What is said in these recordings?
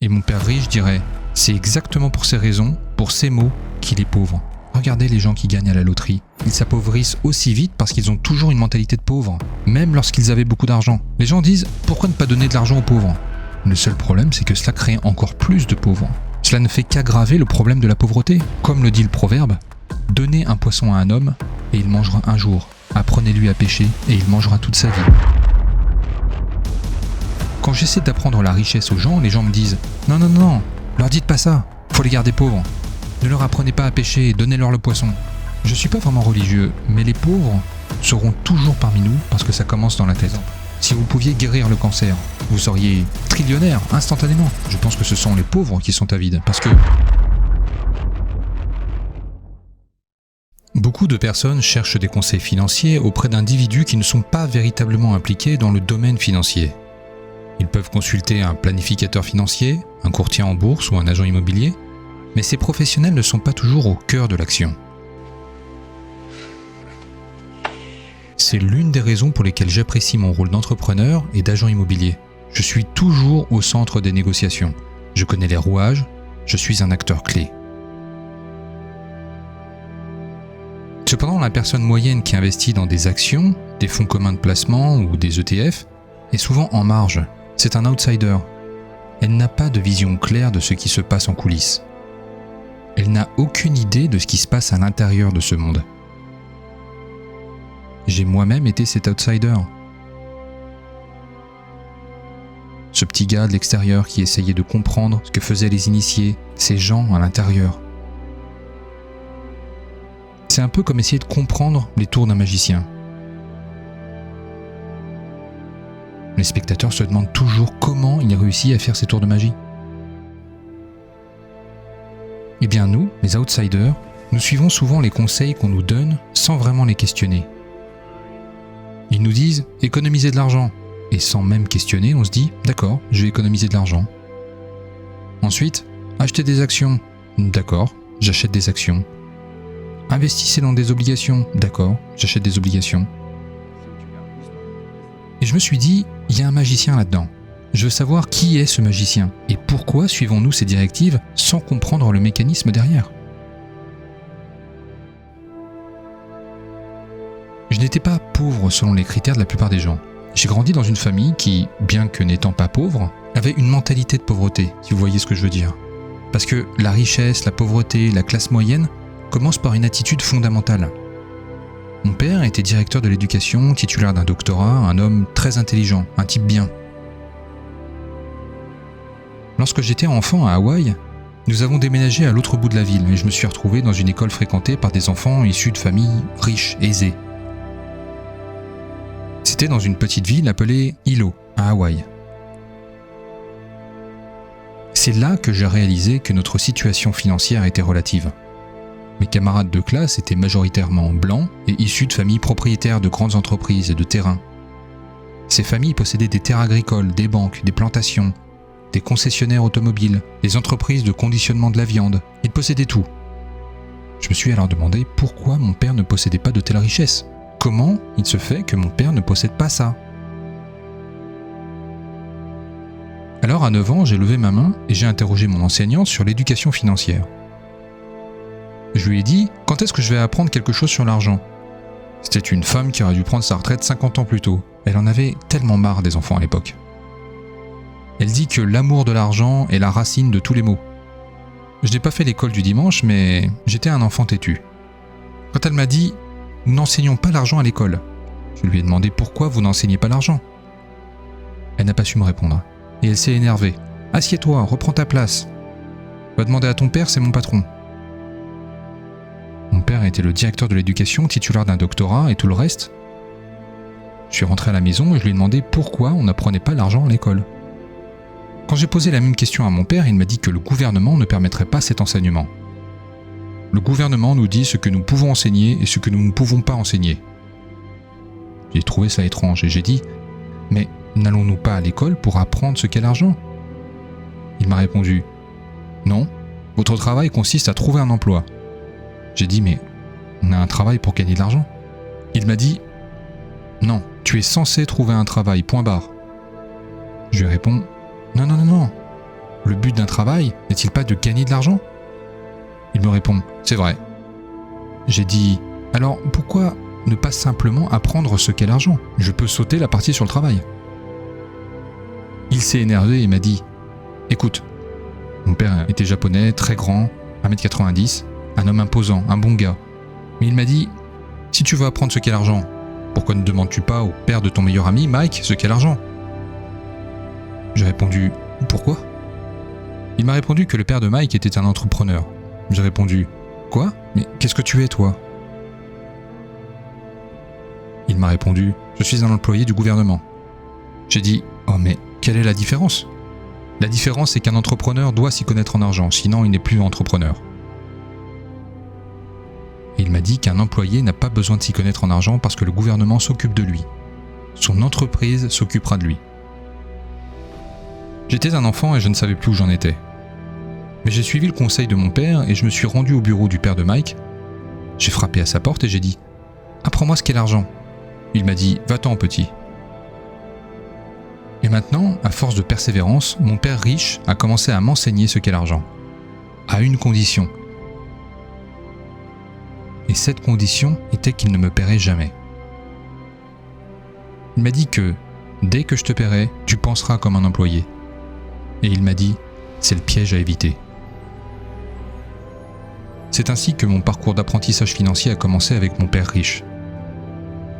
Et mon père riche dirait « C'est exactement pour ces raisons, pour ces mots, qu'il est pauvre. » Regardez les gens qui gagnent à la loterie. Ils s'appauvrissent aussi vite parce qu'ils ont toujours une mentalité de pauvre, même lorsqu'ils avaient beaucoup d'argent. Les gens disent « Pourquoi ne pas donner de l'argent aux pauvres ?» Le seul problème, c'est que cela crée encore plus de pauvres. Cela ne fait qu'aggraver le problème de la pauvreté. Comme le dit le proverbe, « Donnez un poisson à un homme, et il mangera un jour. Apprenez-lui à pêcher, et il mangera toute sa vie. » Quand j'essaie d'apprendre la richesse aux gens, les gens me disent « Non, non, non, leur dites pas ça, faut les garder pauvres. Ne leur apprenez pas à pêcher, donnez-leur le poisson. » Je suis pas vraiment religieux, mais les pauvres seront toujours parmi nous parce que ça commence dans la tête. Si vous pouviez guérir le cancer, vous seriez trillionnaire instantanément. Je pense que ce sont les pauvres qui sont avides, parce que beaucoup de personnes cherchent des conseils financiers auprès d'individus qui ne sont pas véritablement impliqués dans le domaine financier. Ils peuvent consulter un planificateur financier, un courtier en bourse ou un agent immobilier, mais ces professionnels ne sont pas toujours au cœur de l'action. C'est l'une des raisons pour lesquelles j'apprécie mon rôle d'entrepreneur et d'agent immobilier. Je suis toujours au centre des négociations. Je connais les rouages, je suis un acteur clé. Cependant, la personne moyenne qui investit dans des actions, des fonds communs de placement ou des ETF est souvent en marge. C'est un outsider. Elle n'a pas de vision claire de ce qui se passe en coulisses. Elle n'a aucune idée de ce qui se passe à l'intérieur de ce monde. J'ai moi-même été cet outsider. Ce petit gars de l'extérieur qui essayait de comprendre ce que faisaient les initiés, ces gens à l'intérieur. C'est un peu comme essayer de comprendre les tours d'un magicien. Les spectateurs se demandent toujours comment il réussit à faire ces tours de magie. Eh bien nous, les outsiders, nous suivons souvent les conseils qu'on nous donne sans vraiment les questionner. Ils nous disent « économisez de l'argent » et sans même questionner, on se dit « d'accord, je vais économiser de l'argent ». Ensuite, achetez des actions. D'accord, j'achète des actions. Investissez dans des obligations. D'accord, j'achète des obligations. Et je me suis dit, il y a un magicien là-dedans. Je veux savoir qui est ce magicien et pourquoi suivons-nous ces directives sans comprendre le mécanisme derrière. Je n'étais pas pauvre selon les critères de la plupart des gens. J'ai grandi dans une famille qui, bien que n'étant pas pauvre, avait une mentalité de pauvreté, si vous voyez ce que je veux dire. Parce que la richesse, la pauvreté, la classe moyenne commencent par une attitude fondamentale. Mon père était directeur de l'éducation, titulaire d'un doctorat, un homme très intelligent, un type bien. Lorsque j'étais enfant à Hawaï, nous avons déménagé à l'autre bout de la ville et je me suis retrouvé dans une école fréquentée par des enfants issus de familles riches, aisées. C'était dans une petite ville appelée Hilo, à Hawaï. C'est là que j'ai réalisé que notre situation financière était relative. Mes camarades de classe étaient majoritairement blancs et issus de familles propriétaires de grandes entreprises et de terrains. Ces familles possédaient des terres agricoles, des banques, des plantations, des concessionnaires automobiles, des entreprises de conditionnement de la viande. Ils possédaient tout. Je me suis alors demandé pourquoi mon père ne possédait pas de telles richesses. Comment il se fait que mon père ne possède pas ça? Alors à 9 ans, j'ai levé ma main et j'ai interrogé mon enseignante sur l'éducation financière. Je lui ai dit « Quand est-ce que je vais apprendre quelque chose sur l'argent ?» C'était une femme qui aurait dû prendre sa retraite 50 ans plus tôt. Elle en avait tellement marre des enfants à l'époque. Elle dit que l'amour de l'argent est la racine de tous les maux. Je n'ai pas fait l'école du dimanche, mais j'étais un enfant têtu. Quand elle m'a dit « Nous n'enseignons pas l'argent à l'école », je lui ai demandé pourquoi vous n'enseignez pas l'argent. Elle n'a pas su me répondre. Et elle s'est énervée. « Assieds-toi, reprends ta place. Va demander à ton père, c'est mon patron. » Mon père était le directeur de l'éducation, titulaire d'un doctorat et tout le reste. Je suis rentré à la maison et je lui ai demandé pourquoi on n'apprenait pas l'argent à l'école. Quand j'ai posé la même question à mon père, il m'a dit que le gouvernement ne permettrait pas cet enseignement. Le gouvernement nous dit ce que nous pouvons enseigner et ce que nous ne pouvons pas enseigner. J'ai trouvé ça étrange et j'ai dit « Mais n'allons-nous pas à l'école pour apprendre ce qu'est l'argent ?» Il m'a répondu « Non, votre travail consiste à trouver un emploi. » J'ai dit « Mais on a un travail pour gagner de l'argent ?» Il m'a dit « Non, tu es censé trouver un travail, point barre. » Je lui réponds « Non, non, non, non. Le but d'un travail n'est-il pas de gagner de l'argent ? Il me répond, c'est vrai. J'ai dit, alors pourquoi ne pas simplement apprendre ce qu'est l'argent ? Je peux sauter la partie sur le travail. Il s'est énervé et m'a dit, écoute, mon père était japonais, très grand, 1m90, un homme imposant, un bon gars. Mais il m'a dit, si tu veux apprendre ce qu'est l'argent, pourquoi ne demandes-tu pas au père de ton meilleur ami, Mike, ce qu'est l'argent ? J'ai répondu, pourquoi ? Il m'a répondu que le père de Mike était un entrepreneur. J'ai répondu, quoi ? Mais qu'est-ce que tu es, toi ? Il m'a répondu, je suis un employé du gouvernement. J'ai dit, oh mais quelle est la différence ? La différence, c'est qu'un entrepreneur doit s'y connaître en argent, sinon il n'est plus entrepreneur. Et il m'a dit qu'un employé n'a pas besoin de s'y connaître en argent parce que le gouvernement s'occupe de lui. Son entreprise s'occupera de lui. J'étais un enfant et je ne savais plus où j'en étais. Mais j'ai suivi le conseil de mon père et je me suis rendu au bureau du père de Mike. J'ai frappé à sa porte et j'ai dit « Apprends-moi ce qu'est l'argent ». Il m'a dit « Va-t'en petit ». Et maintenant, à force de persévérance, mon père riche a commencé à m'enseigner ce qu'est l'argent. À une condition. Et cette condition était qu'il ne me paierait jamais. Il m'a dit que, dès que je te paierai, tu penseras comme un employé. Et il m'a dit, c'est le piège à éviter. C'est ainsi que mon parcours d'apprentissage financier a commencé avec mon père riche.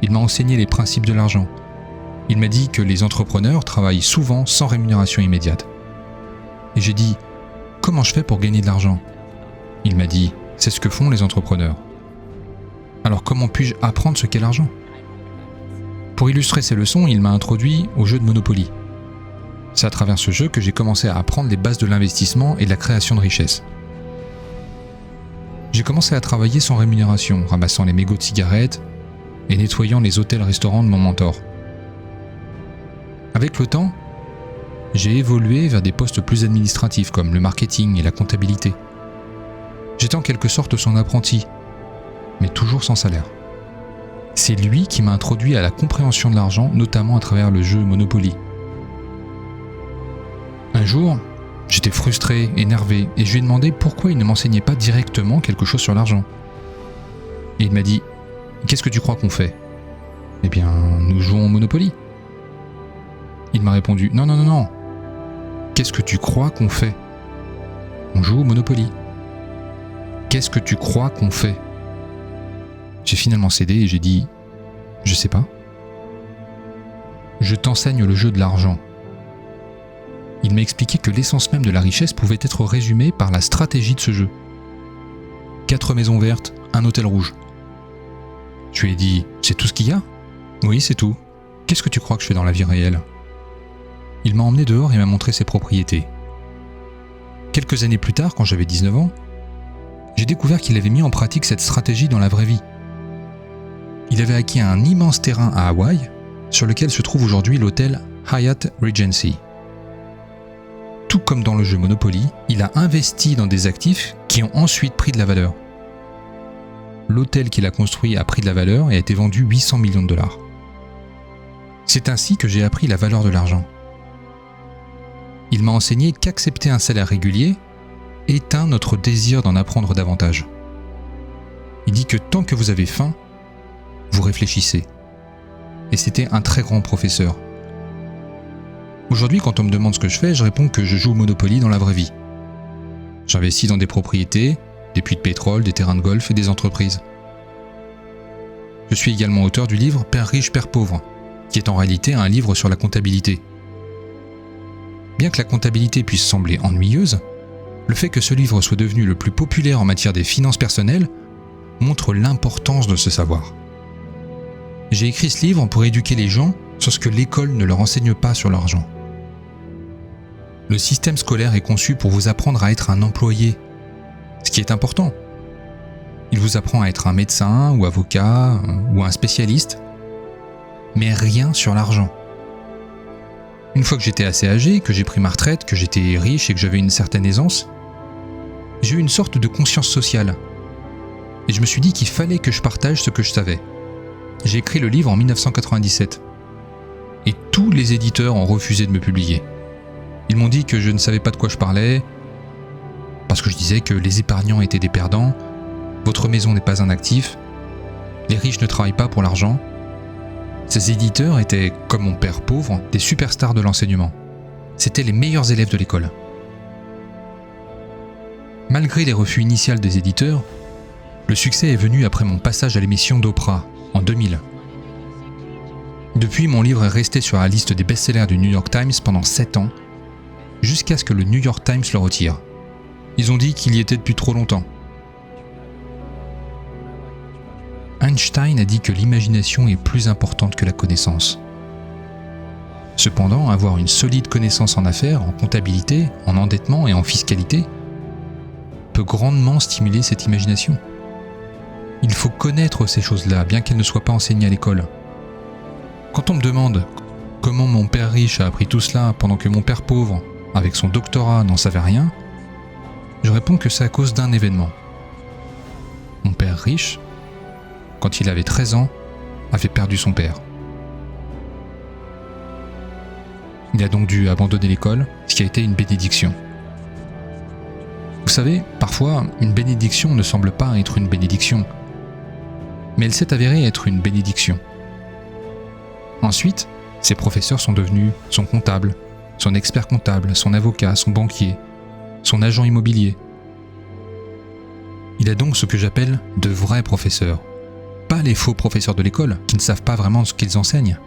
Il m'a enseigné les principes de l'argent. Il m'a dit que les entrepreneurs travaillent souvent sans rémunération immédiate. Et j'ai dit, comment je fais pour gagner de l'argent ? Il m'a dit, c'est ce que font les entrepreneurs. Alors comment puis-je apprendre ce qu'est l'argent ? Pour illustrer ces leçons, il m'a introduit au jeu de Monopoly. C'est à travers ce jeu que j'ai commencé à apprendre les bases de l'investissement et de la création de richesse. J'ai commencé à travailler sans rémunération, ramassant les mégots de cigarettes et nettoyant les hôtels-restaurants de mon mentor. Avec le temps, j'ai évolué vers des postes plus administratifs comme le marketing et la comptabilité. J'étais en quelque sorte son apprenti, mais toujours sans salaire. C'est lui qui m'a introduit à la compréhension de l'argent, notamment à travers le jeu Monopoly. Un jour, j'étais frustré, énervé, et je lui ai demandé pourquoi il ne m'enseignait pas directement quelque chose sur l'argent. Et il m'a dit « Qu'est-ce que tu crois qu'on fait ?»« Eh bien, nous jouons au Monopoly. » Il m'a répondu « Non, non, non, non. Qu'est-ce que tu crois qu'on fait ? On joue au Monopoly. Qu'est-ce que tu crois qu'on fait ? » J'ai finalement cédé et j'ai dit « Je sais pas. Je t'enseigne le jeu de l'argent. » Il m'a expliqué que l'essence même de la richesse pouvait être résumée par la stratégie de ce jeu. 4 maisons vertes, un hôtel rouge. Je lui ai dit « C'est tout ce qu'il y a ? » Oui, c'est tout. Qu'est-ce que tu crois que je fais dans la vie réelle ? Il m'a emmené dehors et m'a montré ses propriétés. Quelques années plus tard, quand j'avais 19 ans, j'ai découvert qu'il avait mis en pratique cette stratégie dans la vraie vie. Il avait acquis un immense terrain à Hawaï, sur lequel se trouve aujourd'hui l'hôtel Hyatt Regency. Tout comme dans le jeu Monopoly, il a investi dans des actifs qui ont ensuite pris de la valeur. L'hôtel qu'il a construit a pris de la valeur et a été vendu 800 millions de dollars. C'est ainsi que j'ai appris la valeur de l'argent. Il m'a enseigné qu'accepter un salaire régulier éteint notre désir d'en apprendre davantage. Il dit que tant que vous avez faim, vous réfléchissez. Et c'était un très grand professeur. Aujourd'hui, quand on me demande ce que je fais, je réponds que je joue au Monopoly dans la vraie vie. J'investis dans des propriétés, des puits de pétrole, des terrains de golf et des entreprises. Je suis également auteur du livre « Père riche, Père pauvre », qui est en réalité un livre sur la comptabilité. Bien que la comptabilité puisse sembler ennuyeuse, le fait que ce livre soit devenu le plus populaire en matière des finances personnelles montre l'importance de ce savoir. J'ai écrit ce livre pour éduquer les gens sur ce que l'école ne leur enseigne pas sur l'argent. Le système scolaire est conçu pour vous apprendre à être un employé, ce qui est important. Il vous apprend à être un médecin ou avocat ou un spécialiste, mais rien sur l'argent. Une fois que j'étais assez âgé, que j'ai pris ma retraite, que j'étais riche et que j'avais une certaine aisance, j'ai eu une sorte de conscience sociale. Et je me suis dit qu'il fallait que je partage ce que je savais. J'ai écrit le livre en 1997. Et tous les éditeurs ont refusé de me publier. Ils m'ont dit que je ne savais pas de quoi je parlais, parce que je disais que les épargnants étaient des perdants, votre maison n'est pas un actif, les riches ne travaillent pas pour l'argent. Ces éditeurs étaient, comme mon père pauvre, des superstars de l'enseignement. C'étaient les meilleurs élèves de l'école. Malgré les refus initiaux des éditeurs, le succès est venu après mon passage à l'émission d'Oprah, en 2000. Depuis, mon livre est resté sur la liste des best-sellers du New York Times pendant 7 ans, jusqu'à ce que le New York Times le retire. Ils ont dit qu'il y était depuis trop longtemps. Einstein a dit que l'imagination est plus importante que la connaissance. Cependant, avoir une solide connaissance en affaires, en comptabilité, en endettement et en fiscalité peut grandement stimuler cette imagination. Il faut connaître ces choses-là, bien qu'elles ne soient pas enseignées à l'école. Quand on me demande comment mon père riche a appris tout cela pendant que mon père pauvre, avec son doctorat, n'en savait rien, je réponds que c'est à cause d'un événement. Mon père riche, quand il avait 13 ans, avait perdu son père. Il a donc dû abandonner l'école, ce qui a été une bénédiction. Vous savez, parfois, une bénédiction ne semble pas être une bénédiction, mais elle s'est avérée être une bénédiction. Ensuite, ses professeurs sont devenus son comptable, son expert comptable, son avocat, son banquier, son agent immobilier. Il a donc ce que j'appelle de vrais professeurs. Pas les faux professeurs de l'école, qui ne savent pas vraiment ce qu'ils enseignent.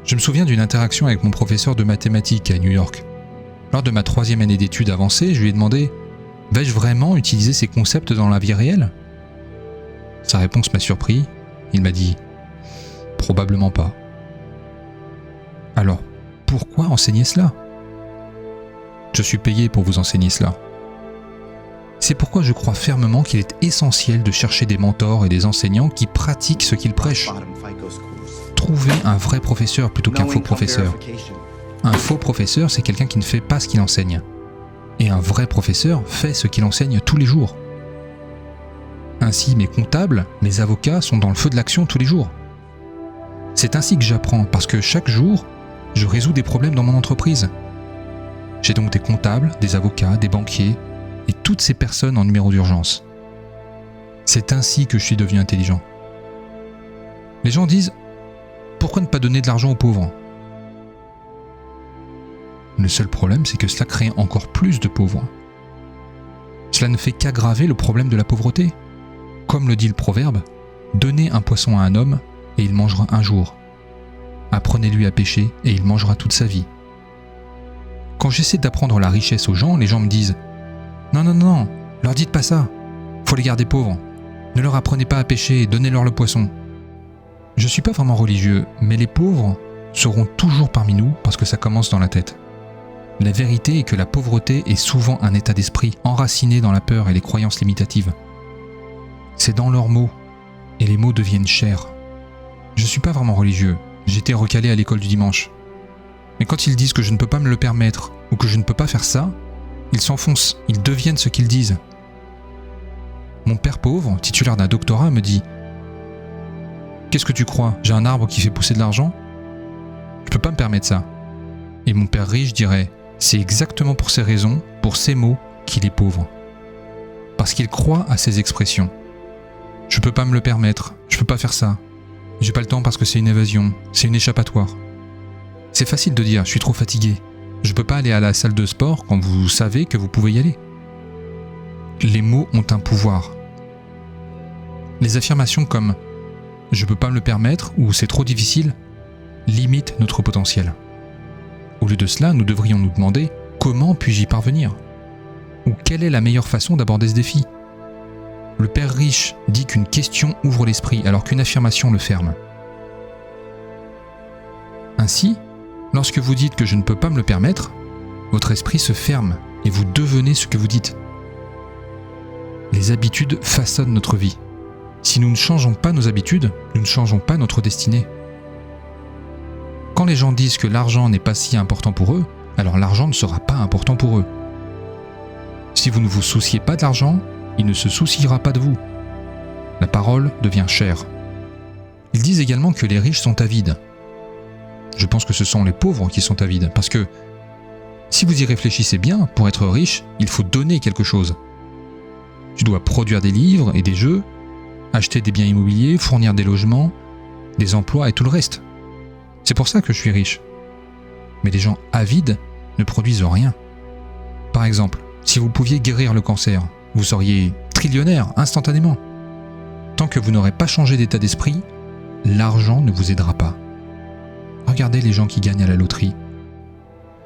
Je me souviens d'une interaction avec mon professeur de mathématiques à New York. Lors de ma 3e année d'études avancées, je lui ai demandé « Vais-je vraiment utiliser ces concepts dans la vie réelle ?» Sa réponse m'a surpris. Il m'a dit « Probablement pas. » Alors, pourquoi enseigner cela ? Je suis payé pour vous enseigner cela. C'est pourquoi je crois fermement qu'il est essentiel de chercher des mentors et des enseignants qui pratiquent ce qu'ils prêchent. Trouvez un vrai professeur plutôt qu'un faux professeur. Un faux professeur, c'est quelqu'un qui ne fait pas ce qu'il enseigne. Et un vrai professeur fait ce qu'il enseigne tous les jours. Ainsi, mes comptables, mes avocats sont dans le feu de l'action tous les jours. C'est ainsi que j'apprends, parce que chaque jour, je résous des problèmes dans mon entreprise. J'ai donc des comptables, des avocats, des banquiers, et toutes ces personnes en numéro d'urgence. C'est ainsi que je suis devenu intelligent. Les gens disent « Pourquoi ne pas donner de l'argent aux pauvres ?» Le seul problème, c'est que cela crée encore plus de pauvres. Cela ne fait qu'aggraver le problème de la pauvreté. Comme le dit le proverbe, « Donnez un poisson à un homme, et il mangera un jour. Apprenez-lui à pêcher, et il mangera toute sa vie. » Quand j'essaie d'apprendre la richesse aux gens, les gens me disent « Non, non, non, leur dites pas ça. Faut les garder pauvres. Ne leur apprenez pas à pêcher, donnez-leur le poisson. » Je suis pas vraiment religieux, mais les pauvres seront toujours parmi nous parce que ça commence dans la tête. La vérité est que la pauvreté est souvent un état d'esprit enraciné dans la peur et les croyances limitatives. C'est dans leurs mots, et les mots deviennent chers. Je suis pas vraiment religieux, j'étais recalé à l'école du dimanche. Mais quand ils disent que je ne peux pas me le permettre ou que je ne peux pas faire ça, ils s'enfoncent, ils deviennent ce qu'ils disent. Mon père pauvre, titulaire d'un doctorat, me dit « Qu'est-ce que tu crois ? J'ai un arbre qui fait pousser de l'argent ? Je peux pas me permettre ça. » Et mon père riche dirait « C'est exactement pour ces raisons, pour ces mots, qu'il est pauvre. Parce qu'il croit à ces expressions. Je peux pas me le permettre, je peux pas faire ça. J'ai pas le temps parce que c'est une évasion, c'est une échappatoire. » C'est facile de dire « Je suis trop fatigué. Je peux pas aller à la salle de sport quand vous savez que vous pouvez y aller. » Les mots ont un pouvoir. Les affirmations comme « Je peux pas me le permettre » ou « C'est trop difficile » limitent notre potentiel. Au lieu de cela, nous devrions nous demander « Comment puis-je y parvenir ?» ou « Quelle est la meilleure façon d'aborder ce défi ?» Le père riche dit qu'une question ouvre l'esprit alors qu'une affirmation le ferme. Ainsi, lorsque vous dites que je ne peux pas me le permettre, votre esprit se ferme et vous devenez ce que vous dites. Les habitudes façonnent notre vie. Si nous ne changeons pas nos habitudes, nous ne changeons pas notre destinée. Quand les gens disent que l'argent n'est pas si important pour eux, alors l'argent ne sera pas important pour eux. Si vous ne vous souciez pas de l'argent, il ne se souciera pas de vous. La parole devient chère. Ils disent également que les riches sont avides. Je pense que ce sont les pauvres qui sont avides, parce que Si vous y réfléchissez bien, pour être riche, il faut donner quelque chose. Tu dois produire des livres et des jeux, acheter des biens immobiliers, fournir des logements, des emplois et tout le reste. C'est pour ça que je suis riche. Mais les gens avides ne produisent rien. Par exemple, si vous pouviez guérir le cancer, vous seriez trillionnaire instantanément. Tant que vous n'aurez pas changé d'état d'esprit, l'argent ne vous aidera pas. Regardez les gens qui gagnent à la loterie.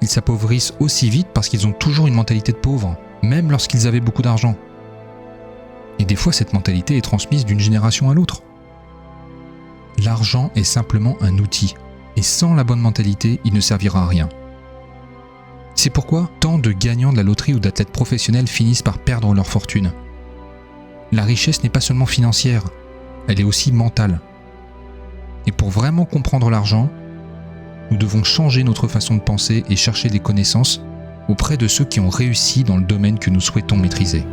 Ils s'appauvrissent aussi vite parce qu'ils ont toujours une mentalité de pauvre, même lorsqu'ils avaient beaucoup d'argent. Et des fois, cette mentalité est transmise d'une génération à l'autre. L'argent est simplement un outil, et sans la bonne mentalité, il ne servira à rien. C'est pourquoi tant de gagnants de la loterie ou d'athlètes professionnels finissent par perdre leur fortune. La richesse n'est pas seulement financière, elle est aussi mentale. Et pour vraiment comprendre l'argent, nous devons changer notre façon de penser et chercher des connaissances auprès de ceux qui ont réussi dans le domaine que nous souhaitons maîtriser.